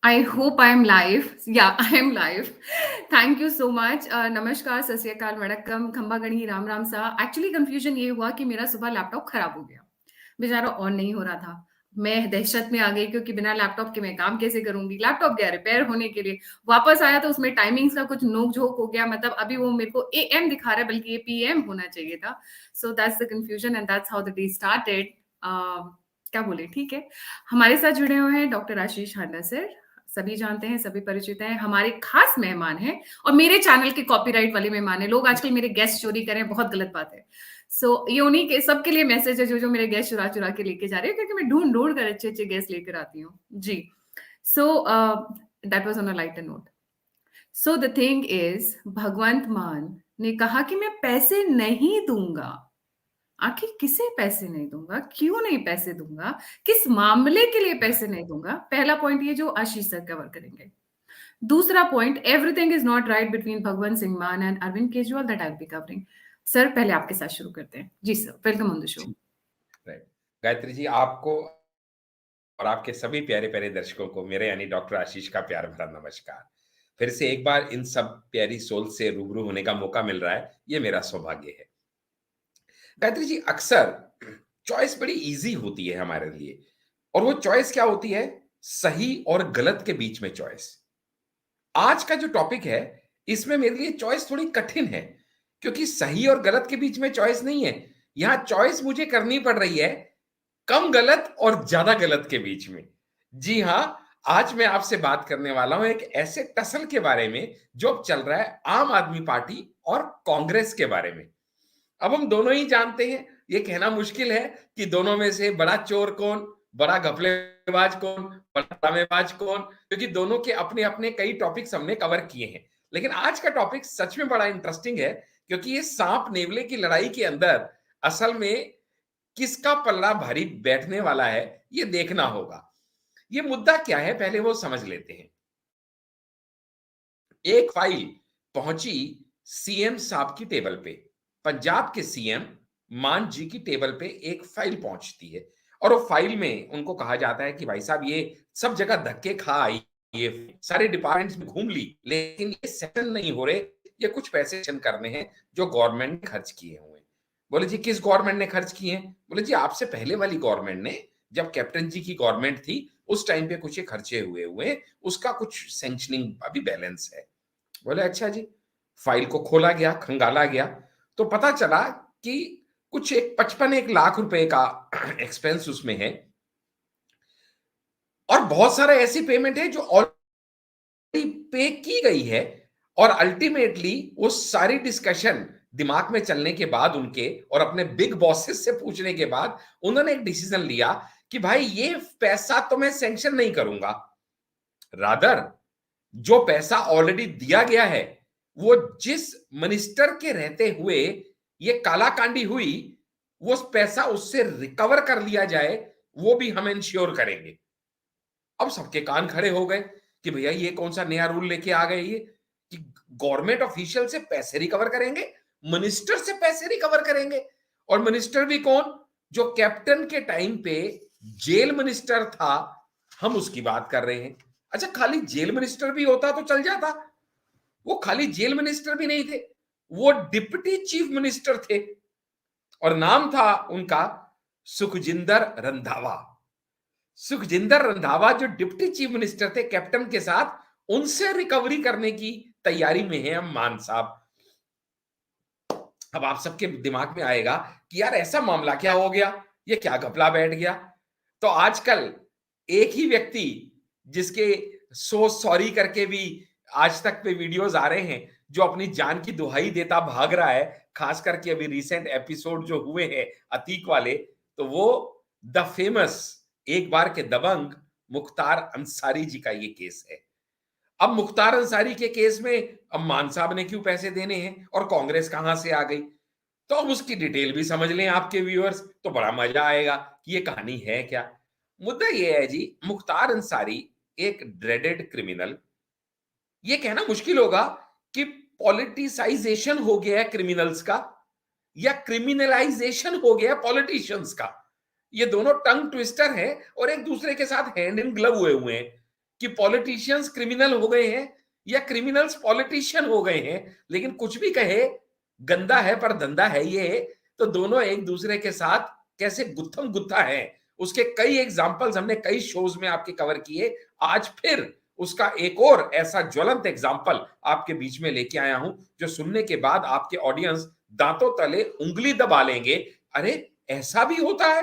I hope I am live. Yeah, I am live. Thank you so much. नमस्कार, सत श्री अकाल, वणक्कम, खंबा गणी, राम राम सा। एक्चुअली कंफ्यूजन ये हुआ कि मेरा सुबह लैपटॉप खराब हो गया। बेचारा ऑन नहीं हो रहा था। मैं दहशत में आ गई क्योंकि बिना लैपटॉप के मैं काम कैसे करूंगी। लैपटॉप गया रिपेयर होने के लिए, वापस आया तो उसमें टाइमिंग्स का कुछ नोक झोंक हो गया। मतलब अभी वो मेरे को एएम दिखा रहा है, बल्कि ये पीएम होना चाहिए था। So that's the confusion and that's how the day started. क्या बोले, ठीक है। हमारे साथ जुड़े हुए हैं डॉक्टर आशीष हांडा सर। सभी जानते हैं, सभी परिचित हैं, हमारे खास मेहमान हैं और मेरे चैनल के कॉपीराइट वाले मेहमान हैं। लोग आजकल मेरे गेस्ट चोरी करें, बहुत गलत बात है। सो ये उन्हीं के सबके लिए मैसेज है जो मेरे गेस्ट चुरा चुरा के लेके जा रहे हैं, क्योंकि मैं ढूंढ ढूंढ कर अच्छे अच्छे गेस्ट लेकर आती हूँ जी। So that was on a lighter note. So the thing is, Bhagwant Mann ने कहा कि मैं पैसे नहीं दूंगा। आखिर किसे पैसे नहीं दूंगा, क्यों नहीं पैसे दूंगा, किस मामले के लिए पैसे नहीं दूंगा? पहला पॉइंट ये जो आशीष सर कवर करेंगे। दूसरा point, everything is not right between Bhagwant Singh Mann and Arvind Kejriwal, that I will be covering. Sir पहले आपके साथ शुरू करते हैं जी। Sir welcome on the show. ठीक, राइट। गायत्री जी, आपको और आपके सभी प्यारे प्यारे दर्शकों को मेरे यानी डॉक्टर आशीष का प्यार भरा नमस्कार। फिर से एक बार इन सब प्यारी सोल से रूबरू होने का मौका मिल रहा है, ये मेरा सौभाग्य है। गायत्री जी, अक्सर चॉइस बड़ी इजी होती है हमारे लिए, और वो चॉइस क्या होती है? सही और गलत के बीच में चॉइस। आज का जो टॉपिक है, इसमें मेरे लिए चॉइस थोड़ी कठिन है, क्योंकि सही और गलत के बीच में चॉइस नहीं है। यहां चॉइस मुझे करनी पड़ रही है कम गलत और ज्यादा गलत के बीच में। जी हां, आज मैं आपसे बात करने वाला हूं एक ऐसे टसल के बारे में जो अब चल रहा है आम आदमी पार्टी और कांग्रेस के बारे में। अब हम दोनों ही जानते हैं, ये कहना मुश्किल है कि दोनों में से बड़ा चोर कौन, बड़ा घपलेबाज कौन, बड़ा ड्रामेबाज कौन, क्योंकि दोनों के अपने अपने कई टॉपिक्स हमने कवर किए हैं। लेकिन आज का टॉपिक सच में बड़ा इंटरेस्टिंग है, क्योंकि ये सांप नेवले की लड़ाई के अंदर असल में किसका पल्ला भारी बैठने वाला है, ये देखना होगा। ये मुद्दा क्या है, पहले वो समझ लेते हैं। एक फाइल पहुंची सीएम साहब की टेबल पे। पंजाब के सीएम मान जी की टेबल पे एक फाइल पहुंचती है, और वो फाइल में उनको कहा जाता है कि भाई साहब, ये सब जगह धक्के खा आई, ये सारे डिपार्टमेंट्स में घूम ली, लेकिन ये सेटल नहीं हो रहे। ये कुछ पैसे सेशन करने हैं जो गवर्नमेंट ने खर्च किए हुए हैं। बोले जी, किस गवर्नमेंट ने खर्च किए हैं? बोले जी, आपसे पहले वाली गवर्नमेंट ने, जब कैप्टन जी की गवर्नमेंट थी, उस टाइम पे कुछ ये खर्चे हुए हुए, उसका कुछ सेंक्शनिंग अभी बैलेंस है। बोले अच्छा जी। फाइल को खोला गया, खंगाला गया, तो पता चला कि कुछ एक 55 लाख रुपए का एक्सपेंस उसमें है, और बहुत सारे ऐसी पेमेंट है जो ऑलरेडी पे की गई है। और अल्टीमेटली वो सारी डिस्कशन दिमाग में चलने के बाद उनके, और अपने बिग बॉसेस से पूछने के बाद, उन्होंने एक डिसीजन लिया कि भाई, ये पैसा तो मैं सैंक्शन नहीं करूंगा। रादर, जो पैसा ऑलरेडी दिया गया है, वो जिस मिनिस्टर के रहते हुए ये कालाकांडी हुई, वो पैसा उससे रिकवर कर लिया जाए, वो भी हम इंश्योर करेंगे। अब सबके कान खड़े हो गए कि भैया, ये कौन सा नया रूल लेके आ गए ये, कि गवर्नमेंट ऑफिशियल से पैसे रिकवर करेंगे, मिनिस्टर से पैसे रिकवर करेंगे। और मिनिस्टर भी कौन? जो कैप्टन के टाइम पे जेल मिनिस्टर था, हम उसकी बात कर रहे हैं। अच्छा, खाली जेल मिनिस्टर भी होता तो चल जाता। वो खाली जेल मिनिस्टर भी नहीं थे, वो डिप्टी चीफ मिनिस्टर थे, और नाम था उनका सुखजिंदर रंधावा। सुखजिंदर रंधावा जो डिप्टी चीफ मिनिस्टर थे कैप्टन के साथ, उनसे रिकवरी करने की तैयारी में है हम मान साहब। अब आप सबके दिमाग में आएगा कि यार, ऐसा मामला क्या हो गया, ये क्या घपला बैठ गया? तो आजकल एक ही व्यक्ति, जिसके सो सॉरी करके भी आज तक पे वीडियोस आ रहे हैं, जो अपनी जान की दुहाई देता भाग रहा है, खास करके अभी रिसेंट एपिसोड जो हुए हैं अतीक वाले, तो वो द फेमस, एक बार के दबंग मुख्तार अंसारी जी का ये केस है। अब मुख्तार अंसारी के केस में अब मान साहब ने क्यों पैसे देने हैं, और कांग्रेस कहां से आ गई? तो अब उसकी डिटेल भी समझ लें आपके व्यूअर्स, तो बड़ा मजा आएगा कि ये कहानी है क्या। मुद्दा ये है जी, मुख्तार अंसारी एक ड्रेडेड क्रिमिनल। ये कहना मुश्किल होगा कि पॉलिटिसाइजेशन हो गया है क्रिमिनल्स का, या क्रिमिनलाइजेशन हो गया पॉलिटिशियंस का। ये दोनों टंग ट्विस्टर हैं, और एक दूसरे के साथ हैंड इन ग्लव हुए हुए हैं। कि पॉलिटिशियंस क्रिमिनल हो गए हैं या क्रिमिनल्स पॉलिटिशियन हो गए हैं, लेकिन कुछ भी कहे गंदा है पर धंधा है ये, तो दोनों एक दूसरे के साथ कैसे गुत्थम गुत्था है, उसके कई एग्जाम्पल्स हमने कई शोज में आपके कवर किए। आज फिर उसका एक और ऐसा ज्वलंत एग्जाम्पल आपके बीच में लेके आया हूं, जो सुनने के बाद आपके ऑडियंस दांतों तले उंगली दबा लेंगे, अरे ऐसा भी होता है।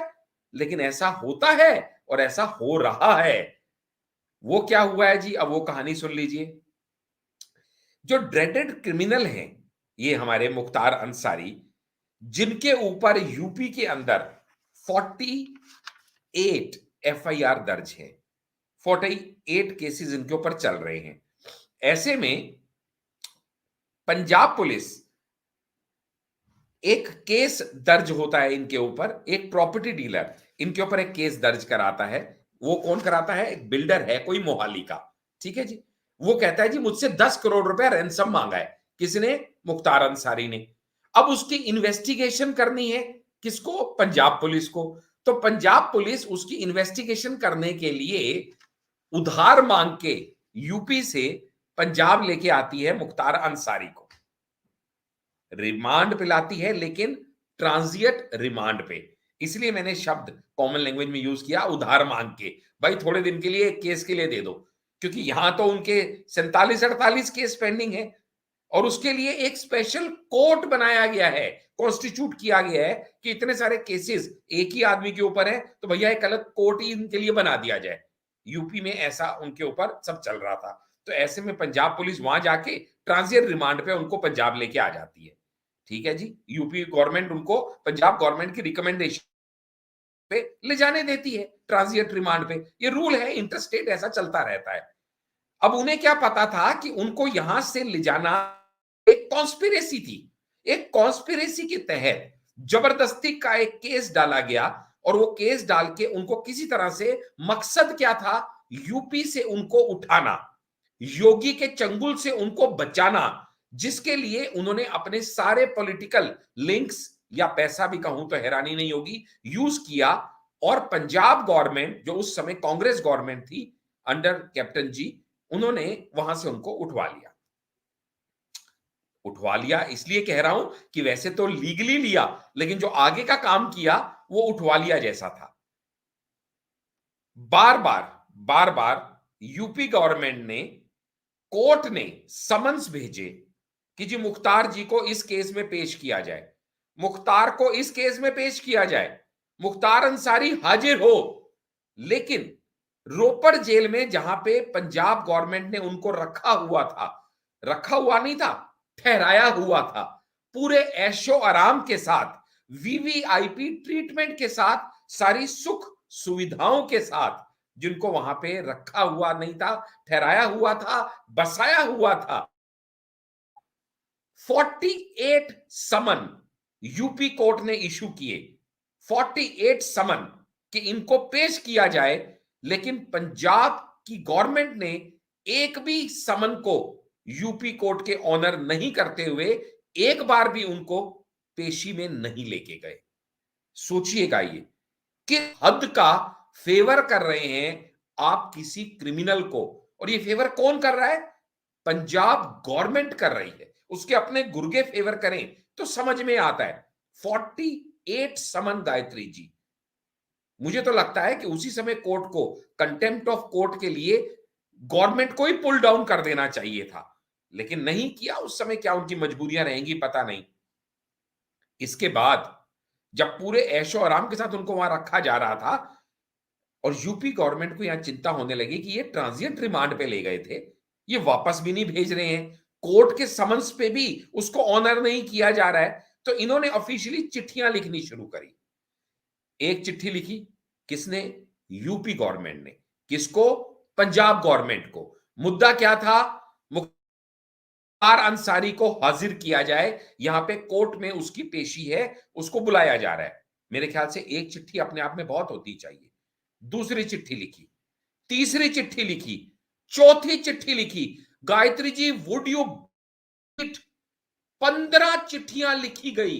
लेकिन ऐसा होता है और ऐसा हो रहा है। वो क्या हुआ है जी, अब वो कहानी सुन लीजिए। जो ड्रेडेड क्रिमिनल हैं, ये हमारे मुख्तार अंसारी, जिनके ऊपर यूपी के अंदर 48 एफआईआर दर्ज है, 48 केसेस इनके ऊपर चल रहे हैं। ऐसे में पंजाब पुलिस, एक केस दर्ज होता है इनके ऊपर, एक प्रॉपर्टी डीलर इनके ऊपर एक केस दर्ज कराता है। वो कौन कराता है? एक बिल्डर है कोई मोहाली का, ठीक है जी। वो कहता है जी मुझसे 10 करोड़ रुपया रैंसम मांगा है। किसने? मुख्तार अंसारी ने। अब उसकी इन्वेस्टिगेशन करनी है, किसको? पंजाब पुलिस को। तो पंजाब पुलिस उसकी इन्वेस्टिगेशन करने के लिए उधार मांग के यूपी से पंजाब लेके आती है मुख्तार अंसारी को, रिमांड पे लाती है, लेकिन ट्रांजिट रिमांड पे। इसलिए मैंने शब्द कॉमन लैंग्वेज में यूज किया, उधार मांग के। भाई थोड़े दिन के लिए, एक केस के लिए दे दो, क्योंकि यहां तो उनके 47-48 केस पेंडिंग है, और उसके लिए एक स्पेशल कोर्ट बनाया गया है, कॉन्स्टिट्यूट किया गया है कि इतने सारे केसेस एक ही आदमी के ऊपर है, तो भैया एक अलग कोर्ट ही इनके लिए बना दिया जाए। यूपी में ऐसा उनके ऊपर सब चल रहा था। तो ऐसे में पंजाब पुलिस वहां जाके ट्रांजिट रिमांड पे उनको पंजाब लेके आ जाती है, ठीक है जी। यूपी गवर्नमेंट उनको पंजाब गवर्नमेंट की रिकमेंडेशन पे ले जाने देती है, ट्रांजिट रिमांड पे। ये रूल है, इंटरस्टेट ऐसा चलता रहता है। अब उन्हें क्या पता था कि उनको यहां से ले जाना एक कॉन्स्पिरेसी थी। एक कॉन्स्पिरेसी के तहत जबरदस्ती का एक केस डाला गया, और वो केस डाल के उनको किसी तरह से, मकसद क्या था? यूपी से उनको उठाना, योगी के चंगुल से उनको बचाना, जिसके लिए उन्होंने अपने सारे पॉलिटिकल लिंक्स, या पैसा भी कहूं तो हैरानी नहीं होगी, यूज किया। और पंजाब गवर्नमेंट, जो उस समय कांग्रेस गवर्नमेंट थी अंडर कैप्टन जी, उन्होंने वहां से उनको उठवा लिया। उठवा लिया इसलिए कह रहा हूं कि वैसे तो लीगली लिया, लेकिन जो आगे का काम किया वो उठवा लिया जैसा था। बार बार बार बार यूपी गवर्नमेंट ने, कोर्ट ने समन्स भेजे कि जी मुख्तार जी को इस केस में पेश किया जाए, मुख्तार को इस केस में पेश किया जाए, मुख्तार अंसारी हाजिर हो। लेकिन रोपड़ जेल में, जहां पे पंजाब गवर्नमेंट ने उनको रखा हुआ था, रखा हुआ नहीं था, ठहराया हुआ था, पूरे ऐशो आराम के साथ, वीवीआईपी ट्रीटमेंट के साथ, सारी सुख सुविधाओं के साथ, जिनको वहां पे रखा हुआ नहीं था, ठहराया हुआ था, बसाया हुआ था, 48 समन यूपी कोर्ट ने इशू किए, 48 समन कि इनको पेश किया जाए। लेकिन पंजाब की गवर्नमेंट ने एक भी समन को यूपी कोर्ट के ऑनर नहीं करते हुए एक बार भी उनको पेशी में नहीं लेके गए। सोचिएगा ये कि हद का फेवर कर रहे हैं आप किसी क्रिमिनल को, और ये फेवर कौन कर रहा है? पंजाब गवर्नमेंट कर रही है। उसके अपने गुर्गे फेवर करें तो समझ में आता है। 48 समन गायत्री जी, मुझे तो लगता है कि उसी समय कोर्ट को कंटेम्प्ट ऑफ कोर्ट के लिए गवर्नमेंट को ही पुल डाउन कर देना चाहिए था, लेकिन नहीं किया। उस समय क्या उनकी मजबूरियां रहेंगी पता नहीं। इसके बाद जब पूरे ऐशो आराम के साथ उनको वहां रखा जा रहा था, और यूपी गवर्नमेंट को यहां चिंता होने लगी कि ये ट्रांजिट रिमांड पे ले गए थे, ये वापस भी नहीं भेज रहे हैं, कोर्ट के समन्स पे भी उसको ऑनर नहीं किया जा रहा है, तो इन्होंने ऑफिशियली चिट्ठियां लिखनी शुरू करी। एक चिट्ठी लिखी, किसने? यूपी गवर्नमेंट ने। किसको? पंजाब गवर्नमेंट को। मुद्दा क्या था? मुख्तार अंसारी को हाजिर किया जाए, यहां पे कोर्ट में उसकी पेशी है, उसको बुलाया जा रहा है। मेरे ख्याल से एक चिट्ठी अपने आप में बहुत होती चाहिए। दूसरी चिट्ठी लिखी, तीसरी चिट्ठी लिखी, चौथी चिट्ठी लिखी। गायत्री जी, वुड यू 15 चिट्ठियां लिखी गई,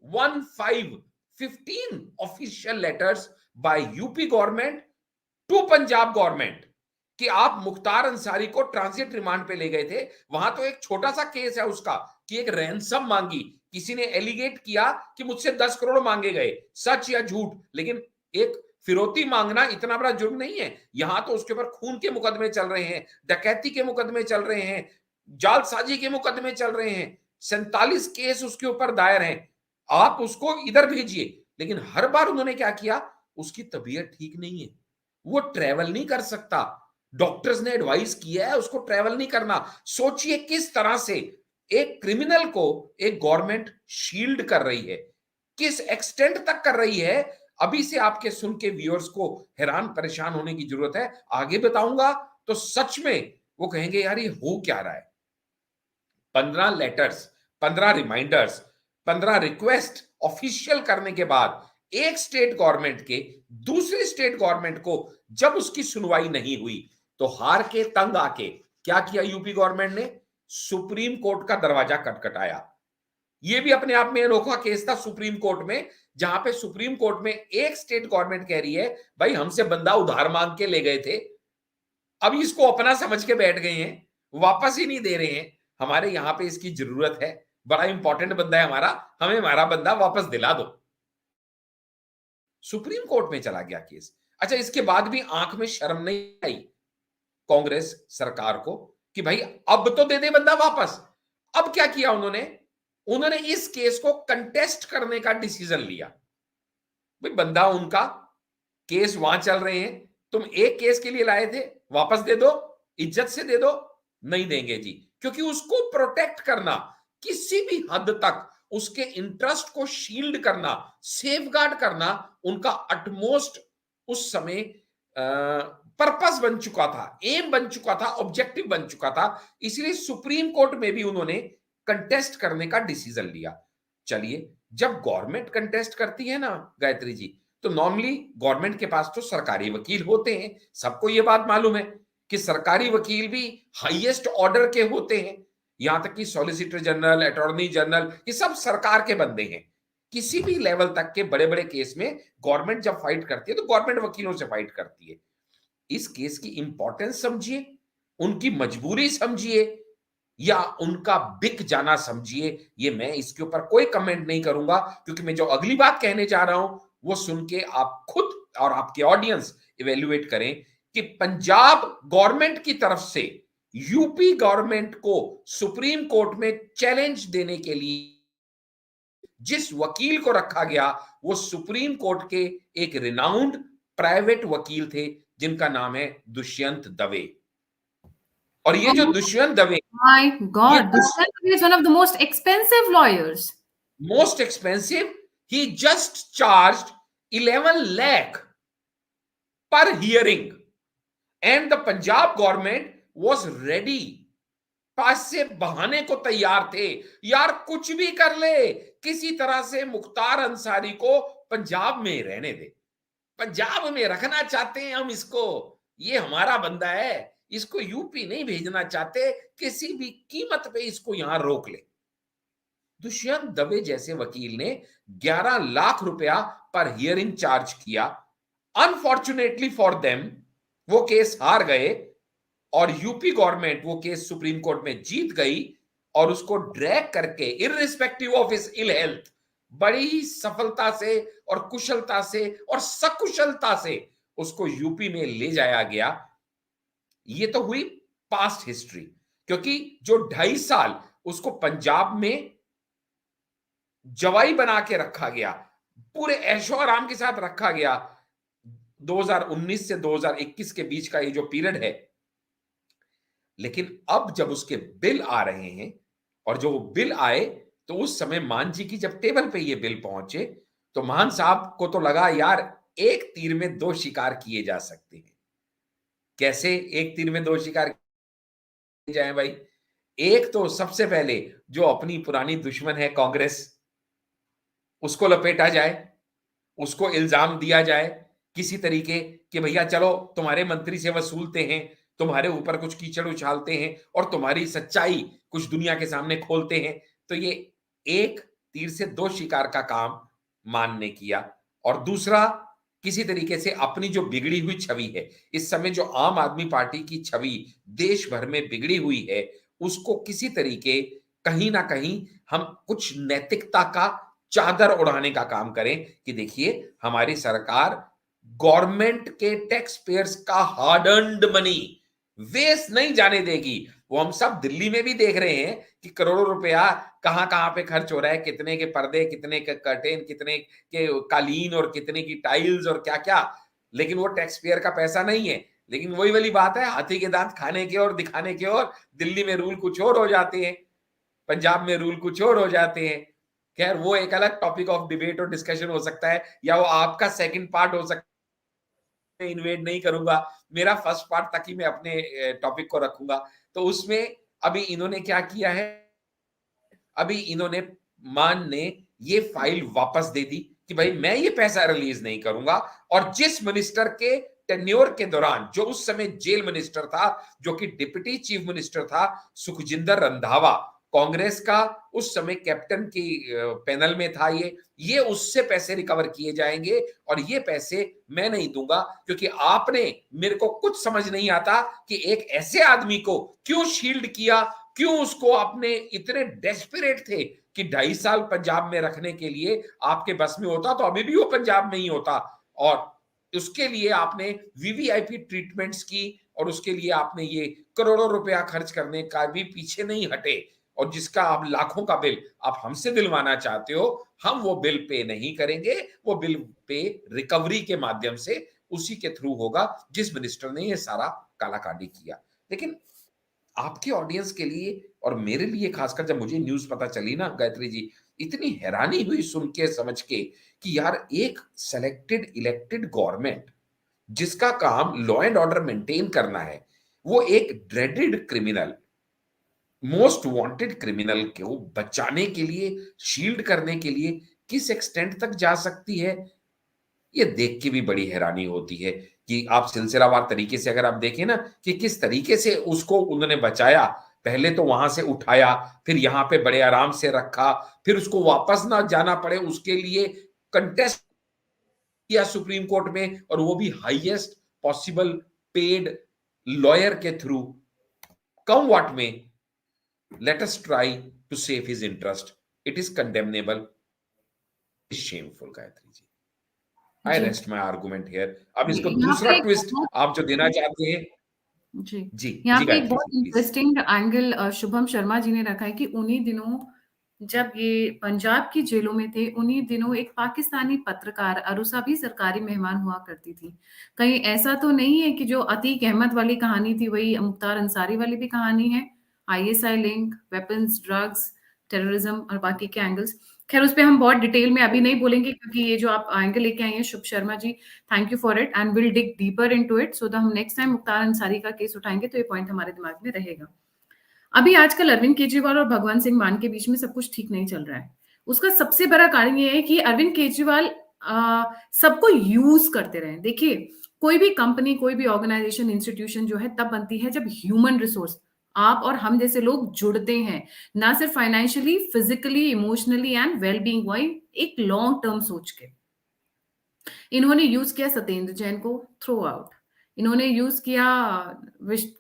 15 official letters by UP government to Punjab government. कि आप मुख्तार अंसारी को ट्रांजिट रिमांड पे ले गए थे। वहां तो एक छोटा सा केस है उसका कि एक रैंसम मांगी, किसी ने एलिगेट किया कि मुझसे 10 करोड़ मांगे गए, सच या झूठ, लेकिन एक फिरौती मांगना इतना बड़ा जुर्म नहीं है। यहां तो उसके ऊपर खून के मुकदमे चल रहे हैं, डकैती के मुकदमे चल रहे हैं, जालसाजी के मुकदमे चल रहे हैं, 47 केस उसके ऊपर दायर हैं। आप उसको इधर भेजिए। लेकिन हर बार उन्होंने क्या किया, उसकी तबीयत ठीक नहीं है, वो ट्रेवल नहीं कर सकता, डॉक्टर्स ने एडवाइस किया है उसको ट्रेवल नहीं करना। सोचिए किस तरह से एक क्रिमिनल को एक गवर्नमेंट शील्ड कर रही है, किस एक्सटेंट तक कर रही है। अभी से आपके सुन के व्यूअर्स को हैरान परेशान होने की जरूरत है। आगे बताऊंगा तो सच में वो कहेंगे यार ये हो क्या रहा है। 15 लेटर्स, 15 रिमाइंडर्स, 15 रिक्वेस्ट ऑफिशियल करने के बाद एक स्टेट गवर्नमेंट के दूसरी स्टेट गवर्नमेंट को जब उसकी सुनवाई नहीं हुई तो हार के तंग आके क्या किया यूपी गवर्नमेंट ने, सुप्रीम कोर्ट का दरवाजा खटखटाया। यह भी अपने आप में अनोखा केस था सुप्रीम कोर्ट में, जहां पे सुप्रीम कोर्ट में एक स्टेट गवर्नमेंट कह रही है भाई हमसे बंदा उधार मांग के ले गए थे, अब इसको अपना समझ के बैठ गए हैं, वापस ही नहीं दे रहे हैं, हमारे यहां पे इसकी जरूरत है, बड़ा इंपॉर्टेंट बंदा है हमारा, हमें हमारा बंदा वापस दिला दो। सुप्रीम कोर्ट में चला गया केस। अच्छा, इसके बाद भी आंख में शर्म नहीं आई कांग्रेस सरकार को कि भाई अब तो दे दे बंदा वापस। अब क्या किया उन्होंने, उन्होंने इस केस को कंटेस्ट करने का डिसीजन लिया। भाई बंदा उनका, केस वहां चल रहे हैं, तुम एक केस के लिए लाए थे, वापस दे दो, इज्जत से दे दो। नहीं देंगे जी, क्योंकि उसको प्रोटेक्ट करना, किसी भी हद तक उसके इंटरेस्ट को शील्ड करना, सेफगार्ड करना उनका अटमोस्ट उस समय पर्पस बन चुका था, एम बन चुका था, ऑब्जेक्टिव बन चुका था। इसलिए सुप्रीम कोर्ट में भी उन्होंने कंटेस्ट करने का डिसीजन लिया। चलिए, जब गवर्नमेंट कंटेस्ट करती है ना गायत्री जी, तो नॉर्मली गवर्नमेंट के पास तो सरकारी वकील होते हैं, सबको यह बात मालूम है कि सरकारी वकील भी हाईएस्ट ऑर्डर के होते हैं। यहां तक कि सॉलिसिटर जनरल, अटॉर्नी जनरल, ये सब सरकार के बंदे हैं। किसी भी लेवल तक के बड़े बड़े केस में गवर्नमेंट जब फाइट करती है तो गवर्नमेंट वकीलों से फाइट करती है। इस केस की इंपॉर्टेंस समझिए, उनकी मजबूरी समझिए, या उनका बिक जाना समझिए। ये मैं इसके ऊपर कोई कमेंट नहीं करूंगा, क्योंकि मैं जो अगली बात कहने जा रहा हूं वो सुन के आप खुद और आपके ऑडियंस इवेल्युएट करें कि पंजाब गवर्नमेंट की तरफ से यूपी गवर्नमेंट को सुप्रीम कोर्ट में चैलेंज देने के लिए जिस वकील को रखा गया वो सुप्रीम कोर्ट के एक रिनाउंड प्राइवेट वकील थे, जिनका नाम है दुष्यंत दवे। और ये जो दुष्यंत दवे, My ये God, Dushyant Dave is one of the most expensive lawyers. most expensive, he just charged 11 lakh per hearing and the Punjab government was ready, पास से बहाने को तैयार थे, यार कुछ भी कर ले, किसी तरह से मुख्तार अंसारी को पंजाब में रहने दे, पंजाब में रखना चाहते हैं हम इसको, ये हमारा बंदा है, इसको यूपी नहीं भेजना चाहते, किसी भी कीमत पे इसको यहां रोक ले। दुष्यंत दवे जैसे वकील ने 11 लाख रुपया पर हियरिंग चार्ज किया। अनफॉर्चुनेटली फॉर देम वो केस हार गए और यूपी गवर्नमेंट वो केस सुप्रीम कोर्ट में जीत गई और उसको ड्रैग करके irrespective of his ill health बड़ी ही सफलता से और कुशलता से और सकुशलता से उसको यूपी में ले जाया गया। ये तो हुई पास्ट हिस्ट्री, क्योंकि जो 2.5 साल उसको पंजाब में जवाई बना के रखा गया, पूरे ऐशो आराम के साथ रखा गया, 2019 से 2021 के बीच का ये जो पीरियड है। लेकिन अब जब उसके बिल आ रहे हैं और जो बिल आए तो उस समय मान जी की जब टेबल पे ये बिल पहुंचे तो मान साहब को तो लगा यार एक तीर में 2 शिकार किए जा सकते हैं। कैसे एक तीर में 2 शिकार किए जाए भाई? एक तो सबसे पहले जो अपनी पुरानी दुश्मन है कांग्रेस, उसको लपेटा जाए, उसको इल्जाम दिया जाए किसी तरीके कि भैया चलो तुम्हारे मंत्री से वसूलते हैं, तुम्हारे ऊपर कुछ कीचड़ उछालते हैं और तुम्हारी सच्चाई कुछ दुनिया के सामने खोलते हैं। तो ये एक तीर से 2 शिकार का काम मान ने किया। और दूसरा किसी तरीके से अपनी जो बिगड़ी हुई छवि है, इस समय जो आम आदमी पार्टी की छवि देश भर में बिगड़ी हुई है, उसको किसी तरीके कहीं ना कहीं हम कुछ नैतिकता का चादर उड़ाने का काम करें कि देखिए हमारी सरकार गवर्नमेंट के टैक्स पेयर्स का हार्ड अर्न्ड मनी वेस्ट नहीं जाने देगी। वो हम सब दिल्ली में भी देख रहे हैं कि करोड़ों रुपया कहां-कहां पे खर्च हो रहा है, कितने के पर्दे, कितने के कर्टेन, कितने के कालीन और कितने की टाइल्स और क्या-क्या। लेकिन वो टैक्स पेयर का पैसा नहीं है। लेकिन वही वाली बात है, हाथी के दांत खाने के और दिखाने के और दिल्ली में रूल कुछ और हो जाते हैं, पंजाब में रूल कुछ और हो जाते हैं। खैर वो एक अलग टॉपिक ऑफ डिबेट और डिस्कशन हो सकता है या वो आपका सेकंड पार्ट हो सकता है, इन्वेट नहीं करूंगा। मेरा फर्स्ट पार्ट तक ही मैं अपने टॉपिक को रखूंगा। तो उसमें अभी इन्होंने क्या किया है, अभी इन्होंने मान ने ये फाइल वापस दे दी कि भाई मैं ये पैसा रिलीज नहीं करूंगा। और जिस मिनिस्टर के टेन्योर के दौरान, जो उस समय जेल मिनिस्टर था, जो कि डिप्टी चीफ मिनिस्टर था, सुखजिंदर रंधावा, कांग्रेस का उस समय कैप्टन की पैनल में था, ये उससे पैसे रिकवर किए जाएंगे और ये पैसे मैं नहीं दूंगा, क्योंकि आपने, मेरे को कुछ समझ नहीं आता कि एक ऐसे आदमी को क्यों शील्ड किया, क्यों उसको आपने इतने डेस्परेट थे कि 2.5 साल पंजाब में रखने के लिए आपके बस में होता तो अभी भी वो पंजाब में ही होता। और उसके लिए आपने वीवीआईपी ट्रीटमेंट्स की और उसके लिए आपने ये करोड़ों रुपया खर्च करने का भी पीछे नहीं हटे। और जिसका आप लाखों का बिल आप हमसे दिलवाना चाहते हो, हम वो बिल पे नहीं करेंगे। वो बिल पे रिकवरी के माध्यम से उसी के थ्रू होगा जिस मिनिस्टर ने ये सारा कालाकांडी किया। लेकिन आपके ऑडियंस के लिए और मेरे लिए खासकर जब मुझे न्यूज़ पता चली ना गायत्री जी, इतनी हैरानी हुई सुन के समझ के कि यार एक सेलेक्टेड इलेक्टेड गवर्नमेंट जिसका काम लॉ एंड ऑर्डर मेंटेन करना है, वो एक dreaded criminal, most wanted criminal को बचाने के लिए, शील्ड करने के लिए किस एक्सटेंट तक जा सकती है, ये देख के भी बड़ी हैरानी होती है कि आप सिलसिलावार तरीके से अगर आप देखें ना कि किस तरीके से उसको उन्होंने बचाया। पहले तो वहां से उठाया, फिर यहां पे बड़े आराम से रखा, फिर उसको वापस ना जाना पड़े उसके लिए कंटेस्ट किया सुप्रीम कोर्ट में, और वो भी हाईएस्ट पॉसिबल पेड लॉयर के थ्रू। कम व्हाट में, let us try to save his interest. It is condemnable, shameful Gayatri ji. I जी। Rest my argument here. अब इसको यहाँ दूसरा पे एक ट्विस्ट बहुत आप जो देना चाहते हैं। जी, जी, यहाँ जी पे एक गायत्री बहुत ji please. Interesting angle Shubham Sharma ji ने रखा है कि उन्हीं दिनों जब ये पंजाब की जेलों में थे, उन्हीं दिनों एक पाकिस्तानी पत्रकार अरुषा भी सरकारी मेहमान हुआ करती थी। कहीं ऐसा तो नहीं है कि जो अतीक अहमद वाली कहानी थी, वही मुख्तार अंसारी वाली भी कहानी है? ISI link, weapons, drugs, terrorism और बाकी के एंगल्स। खैर उस पे हम बहुत डिटेल में अभी नहीं बोलेंगे क्योंकि ये जो आप एंगल लेके आई हैं Shubh Sharma ji, thank you for it and will dig deeper into it so that हम नेक्स्ट टाइम मुख्तार अंसारी का केस उठाएंगे तो ये पॉइंट हमारे दिमाग में रहेगा। अभी आजकल अरविंद केजरीवाल और भगवंत सिंह मान के बीच में सब कुछ ठीक नहीं चल रहा है। उसका सबसे बड़ा कारण ये है कि अरविंद केजरीवाल सबको यूज करते रहे। देखिए, कोई भी कंपनी, कोई भी ऑर्गेनाइजेशन, इंस्टीट्यूशन जो है तब बनती है जब ह्यूमन रिसोर्स, आप और हम जैसे लोग जुड़ते हैं, ना सिर्फ financially, physically, emotionally and well being wise, एक लॉन्ग टर्म सोच के। इन्होंने यूज किया सत्येंद्र जैन को, थ्रो आउट। इन्होंने यूज किया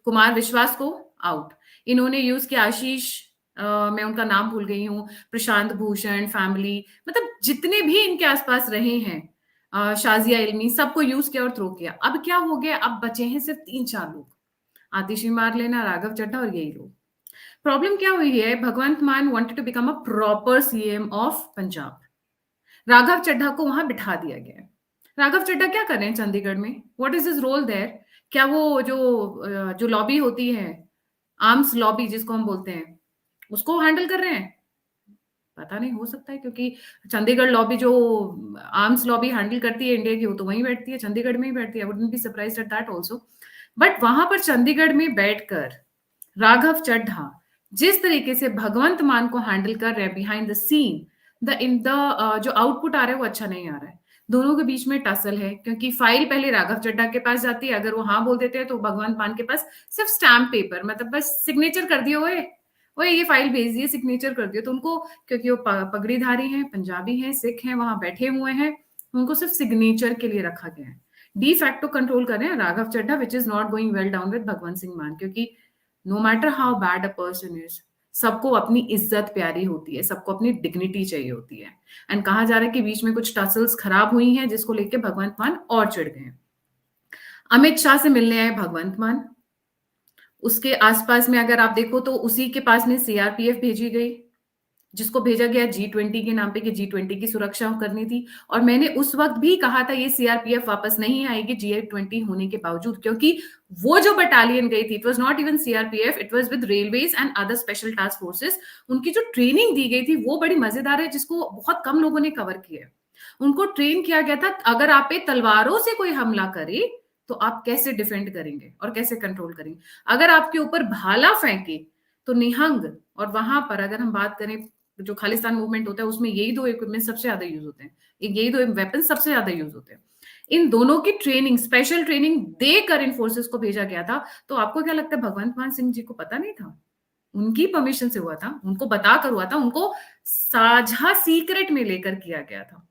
कुमार विश्वास को, आउट। इन्होंने यूज किया आशीष, मैं उनका नाम भूल गई हूँ, प्रशांत भूषण, फैमिली, मतलब जितने भी इनके आसपास रहे हैं, शाजिया इल्मी, सबको यूज किया और थ्रो किया। अब क्या हो गया, अब बचे हैं सिर्फ 3-4 लोग, आतिशी मार लेना, राघव चड्ढा और यही लोग। प्रॉब्लम क्या हुई है, Bhagwant Mann wanted to become a proper CM of Punjab. Raghav Chadha को वहां बिठा दिया गया है। राघव चड्ढा क्या कर रहे हैं चंडीगढ़ में? What is his role there? क्या वो जो लॉबी होती है, आर्म्स लॉबी जिसको हम बोलते हैं, उसको हैंडल कर रहे हैं? पता नहीं, हो सकता है, क्योंकि चंडीगढ़ लॉबी जो आर्म्स लॉबी हैंडल करती है इंडिया की, वो तो वहीं बैठती है, चंडीगढ़ में ही बैठती है। I wouldn't be surprised at that also. But वहां पर चंडीगढ़ में बैठकर राघव चड्ढा जिस तरीके से भगवंत मान को हैंडल कर रहे हैं बिहाइंड द सीन, द जो आउटपुट आ रहा है वो अच्छा नहीं आ रहा है। दोनों के बीच में टसल है क्योंकि फाइल पहले राघव चड्ढा के पास जाती है, अगर वो हाँ बोल देते हैं तो भगवंत मान के पास सिर्फ स्टैम्प पेपर, मतलब बस सिग्नेचर कर दिए, ओए ओए ये फाइल भेज दिए, सिग्नेचर कर दिए। तो उनको, क्योंकि वो पगड़ीधारी हैं, पंजाबी हैं, सिख हैं, वहां बैठे हुए हैं, उनको सिर्फ सिग्नेचर के लिए रखा गया है। डी फैक्टो कंट्रोल कर रहे हैं Raghav Chadha, which is not going well down with Bhagwant Singh Mann, क्योंकि no matter how bad a person is, सबको अपनी इज्जत प्यारी होती है, सबको अपनी डिग्निटी चाहिए होती है। एंड कहा जा रहा है कि बीच में कुछ टसल्स खराब हुई हैं, जिसको लेके भगवंत मान और चिढ़ गए हैं। अमित शाह से मिलने आए भगवंत मान, उसके आसपास में अगर आप देखो तो उसी के पास में सीआरपीएफ भेजी गई, जिसको भेजा गया G20 के नाम पे कि G20 की सुरक्षा करनी थी। और मैंने उस वक्त भी कहा था ये सीआरपीएफ वापस नहीं आएगी G20 होने के बावजूद, क्योंकि वो जो बटालियन गई थी, it was not even CRPF, it was with railways and other special task forces. उनकी जो ट्रेनिंग दी गई थी वो बड़ी मजेदार है, जिसको बहुत कम लोगों ने कवर किया है। उनको ट्रेन किया गया था, अगर आप पे तलवारों से कोई हमला करे तो आप कैसे डिफेंड करेंगे और कैसे कंट्रोल करेंगे। अगर आपके ऊपर भाला फेंके तो निहंग, और वहां पर अगर हम बात करें जो खालिस्तान मूवमेंट होता है उसमें यही दो इक्विपमेंट सबसे ज्यादा यूज होते हैं, यही दो वेपन सबसे ज्यादा यूज होते हैं। इन दोनों की ट्रेनिंग, स्पेशल ट्रेनिंग देकर इन फोर्सेस को भेजा गया था। तो आपको क्या लगता है भगवंत मान सिंह जी को पता नहीं था? उनकी परमिशन से हुआ था, उनको बताकर हुआ था, उनको साझा सीक्रेट में लेकर किया गया था।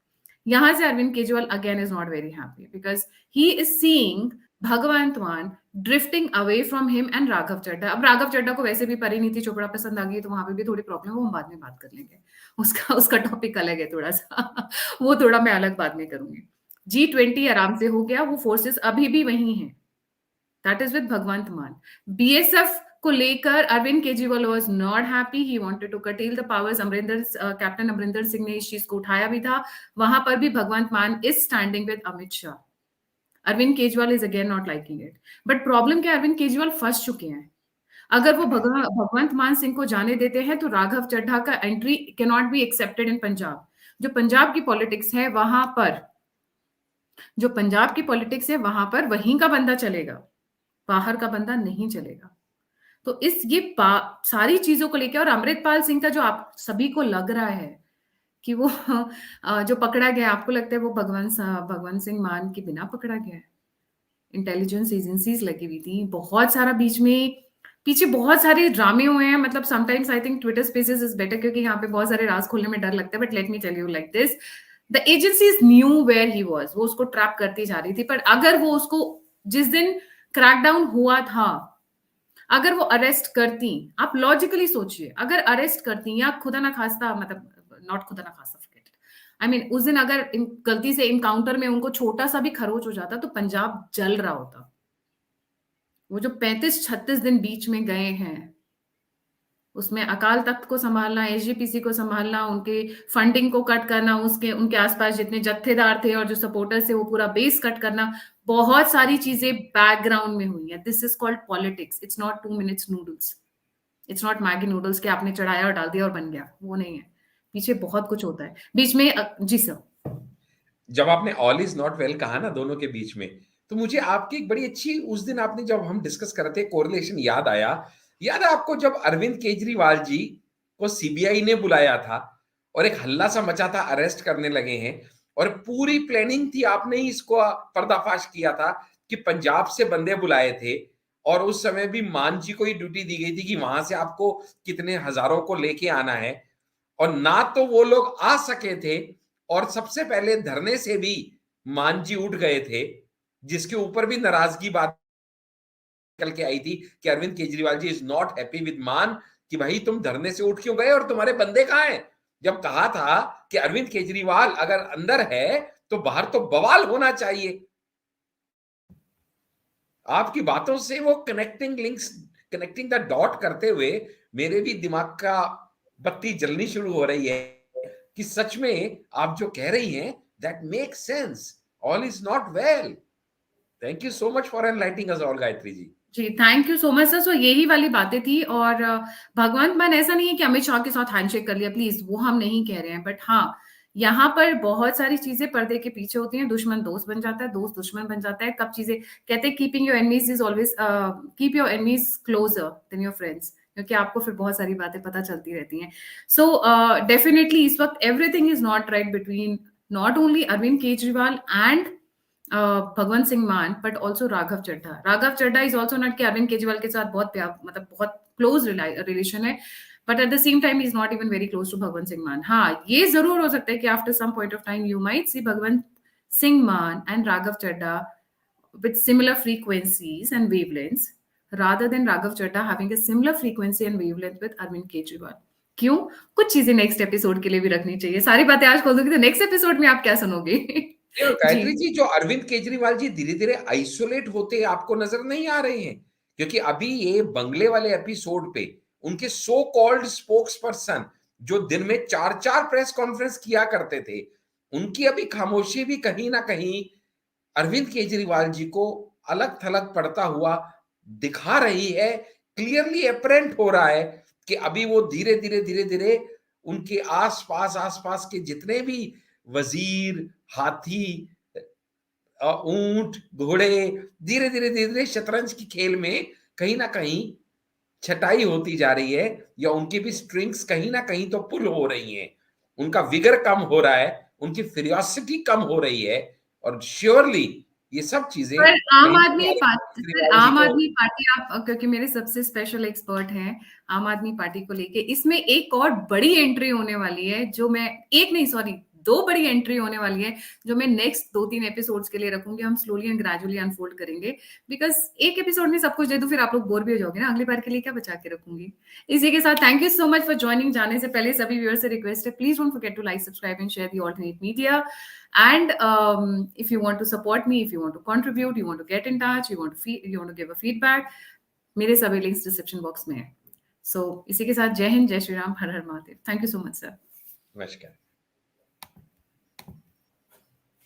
यहां से Arvind Kejriwal again is not very happy because he is seeing Bhagwant Mann drifting away from him and Raghav Chadha. अब राघव चड्ढा को वैसे भी परिणीति चोपड़ा पसंद आ गई, तो वहां पे भी थोड़ी प्रॉब्लम है, वो हम बाद में बात कर लेंगे। उसका उसका टॉपिक अलग है थोड़ा सा वो थोड़ा मैं अलग बाद में करूंगी। G20 आराम से हो गया, वो फोर्सेस अभी भी वही हैं, दैट इज विद भगवंत मान। बीएसएफ को लेकर Arvind Kejriwal was not happy, he wanted to curtail the powers. Captain Amarinder Singh ने इस चीज को उठाया भी था। वहां पर भी Bhagwant Mann is standing with Amit Shah. Arvind Kejriwal is again not liking it, but problem क्या है, अरविंद केजरीवाल फंस चुके हैं। अगर वो भगवंत मान सिंह को जाने देते हैं तो राघव चड्ढा का entry can not be accepted in Punjab. जो पंजाब की पॉलिटिक्स है वहां पर, जो पंजाब की पॉलिटिक्स है वहां पर वहीं का बंदा चलेगा, बाहर का बंदा नहीं चलेगा। तो इस ये सारी चीजों को लेकर, और अमृतपाल सिंह का जो आप सभी को लग रहा है कि वो जो पकड़ा गया, आपको लगता है वो भगवंत सिंह मान के बिना पकड़ा गया है? इंटेलिजेंस एजेंसीज लगी हुई थी, बहुत सारा बीच में पीछे बहुत सारे ड्रामे हुए हैं। मतलब sometimes I think Twitter spaces is better, क्योंकि यहाँ पे बहुत सारे राज खोलने में डर लगता है। But let me tell you like this, the agencies knew where he was, वो उसको ट्रैप करती जा रही थी। पर अगर वो उसको जिस दिन क्रैकडाउन हुआ था, अगर वो अरेस्ट करती, आप लॉजिकली सोचिए, अगर अरेस्ट करती या खुदा ना खास्ता, मतलब नॉट खुदा ना खास्ता, आई मीन उस दिन अगर गलती से इनकाउंटर में उनको छोटा सा भी खरोच हो जाता तो पंजाब जल रहा होता। वो जो 35-36 दिन बीच में गए हैं, उसमें अकाल तख्त को संभालना, एसजीपीसी को संभालना, उनके फंडिंग को कट करना, उसके उनके आसपास जितने जत्थेदार थे और जो सपोर्टर्स थे वो पूरा बेस कट करना, बहुत सारी चीजें बैकग्राउंड में हुई है। This is called politics, it's not 2 minutes noodles, it's not Maggi noodles के आपने चढ़ाया और डाल दिया और बन गया, वो नहीं है। पीछे बहुत कुछ होता है बीच में। जी सर। जब आपने ऑल इज नॉट वेल कहा ना दोनों के बीच में, तो मुझे आपकी एक बड़ी अच्छी, उस दिन आपने जब हम डिस्कस कर रहे थे, कोरिलेशन याद आया। याद है आपको जब अरविंद केजरीवाल जी को सीबीआई ने बुलाया था और एक हल्ला सा मचा था, अरेस्ट करने लगे हैं, और पूरी प्लानिंग थी, आपने ही इसको पर्दाफाश किया था कि पंजाब से बंदे बुलाए थे, और उस समय भी मान जी को ही ड्यूटी दी गई थी कि वहां से आपको कितने हजारों को लेके आना है, और ना तो वो लोग आ सके थे, और सबसे पहले धरने से भी मान जी उठ गए थे, जिसके ऊपर भी नाराजगी बात निकल के आई थी कि Arvind Kejriwal ji is not happy with मान, कि भाई तुम धरने से उठ क्यों गए और तुम्हारे बंदे कहां हैं। जब कहा था कि अरविंद केजरीवाल अगर अंदर है तो बाहर तो बवाल होना चाहिए। आपकी बातों से वो connecting links, connecting the dot करते हुए मेरे भी दिमाग का बत्ती जलनी शुरू हो रही है कि सच में आप जो कह रही हैं that makes sense, all is not well. Thank you so much for enlightening us all, Gayatri ji. जी, thank you so much sir. So यही वाली बातें थी। और भगवंत मान ऐसा नहीं है कि अमित शाह के साथ हैंडशेक कर लिया, प्लीज, वो हम नहीं कह रहे हैं। बट हाँ, यहाँ पर बहुत सारी चीजें पर्दे के पीछे होती हैं। दुश्मन दोस्त बन जाता है, दोस्त दुश्मन बन जाता है। कब चीजें कहते हैं, keeping your enemies is always, keep your enemies closure then your friends, क्योंकि आपको फिर बहुत सारी बातें पता चलती रहती हैं। सो डेफिनेटली इस वक्त everything is not right between not only Arvind Kejriwal and Bhagwant Singh Mann, but also Raghav Chadha. Raghav Chadha is also not कि अरविंद केजरीवाल के साथ बहुत प्यार, मतलब बहुत क्लोज रिलेशन है, but at the same time is not even very close to Bhagwant Singh Mann. हाँ, ये जरूर हो सकता है कि after some point of time you might see Bhagwant Singman and Raghav Chadha with similar frequencies and wavelengths rather than Raghav Chadha having a similar frequency and wavelength with Arvind Kejriwal? क्यों? कुछ चीजें नेक्स्ट एपिसोड के लिए भी रखनी चाहिए। सारी बातें आज खोल दूंगी तो नेक्स्ट एपिसोड में आप क्या सुनोगे? गायत्री जी, जो अरविंद केजरीवाल जी धीरे धीरे आइसोलेट होते आपको नजर नहीं आ रहे हैं? क्योंकि अभी ये बंगले वाले एपिसोड पे उनके सो कॉल्ड स्पोक्स पर्सन जो दिन में 4-4 प्रेस कॉन्फ्रेंस किया करते थे, उनकी अभी खामोशी भी कहीं ना कहीं अरविंद केजरीवाल जी को अलग थलग पड़ता हुआ दिखा रही है। क्लियरली अपरेंट हो रहा है कि अभी वो धीरे धीरे उनके आसपास के जितने भी वजीर, हाथी, ऊंट, घोड़े धीरे धीरे शतरंज की खेल में कहीं ना कहीं छटाई होती जा रही है, या उनकी भी स्ट्रिंग्स कहीं ना कहीं तो पुल हो रही हैं। उनका विगर कम हो रहा है, उनकी क्यूरियोसिटी कम हो रही है, और श्योरली ये सब चीजें पर आम कहीं ना आदमी कहीं पार्टी, सर केजरीवाल जी आम को आदमी पार्टी, आप क्योंकि मेरे सबसे स्पेशल एक्सपर्ट हैं आम आदमी पार्टी को लेके, इसमें एक और बड़ी एंट्री होने वाली है जो मैं, एक नहीं सॉरी 2 बड़ी एंट्री होने वाली है जो मैं नेक्स्ट 2-3 एपिसोड्स के लिए रखूंगी। हम स्लोली एंड ग्रेजुअली अनफोल्ड करेंगे, बिकॉज एक एपिसोड में सब कुछ दे दूं फिर आप लोग बोर भी हो जाओगे ना, अगली बार के लिए क्या बचा के रखूंगी। इसी के साथ thank you so much for joining. जाने से पहले सभी व्यूअर्स से रिक्वेस्ट है, please don't forget to like, subscribe and share the alternate media. And if you want to support me, if you want to contribute, you want to get in touch, you want to give a feedback, मेरे सभी links description box में है। सो इसी के साथ जय हिंद, जय श्री राम, हर हर Mahadev. Thank you so much sir. नमस्कार।